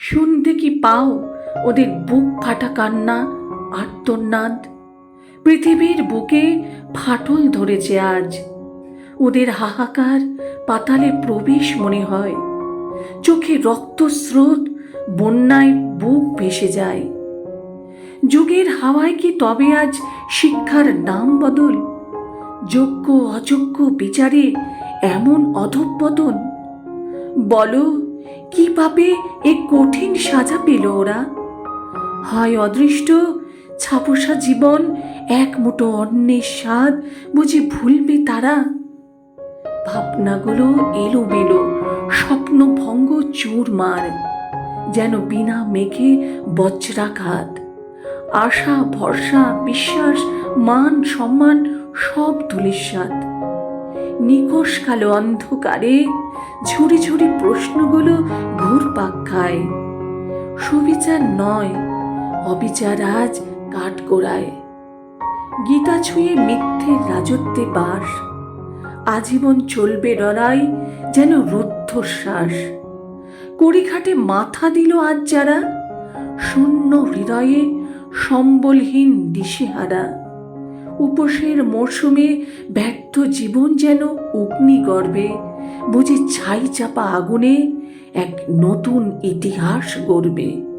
শুনতে কি পাও ওদের বুক ফাটা কান্না, আর্তনাদ? পৃথিবীর বুকে ফাটল ধরেছে আজ। ওদের হাহাকার পাতালে প্রবেশ মনে হয়। চোখে রক্তস্রোত, বন্যায় বুক ভেসে যায়। যুগের হাওয়ায় কি তবে আজ শিক্ষার নাম বদল? যোগ্য অযোগ্য বিচারে এমন অধঃপতন? বলো, কি পাপে এ কঠিন সাজা পেল ওরা? হয় অদৃষ্ট, ছাপোষা জীবন, এক মুঠো অন্নের স্বাদ বুঝি ভুলবে তারা? ভাবনাগুলো এলোমেলো, স্বপ্নভঙ্গ চুরমার, যেন বিনা মেঘে বজ্রাঘাত। আশা ভরসা বিশ্বাস মান সম্মান সব ধূলিসাৎ। নিকষ কালো অন্ধকারে ঝুড়ি ঝুড়ি প্রশ্নগুলো ঘুরপাক খায়। সুবিচার নয়, অবিচার আজ কাঠগোড়ায়। গীতা ছুঁয়ে মিথ্যের রাজত্বে বাস। আজীবন চলবে লড়াই, যেন রুদ্ধশ্বাস। কড়িঘাটে মাথা দিল আজ যারা, শূন্য হৃদয়ে সম্বলহীন দিশেহারা। উপসের মরশুমে ব্যর্থ জীবন যেন অগ্নিগর্ভে, বুঝি ছাই চাপা আগুনে এক নতুন ইতিহাস গড়বে।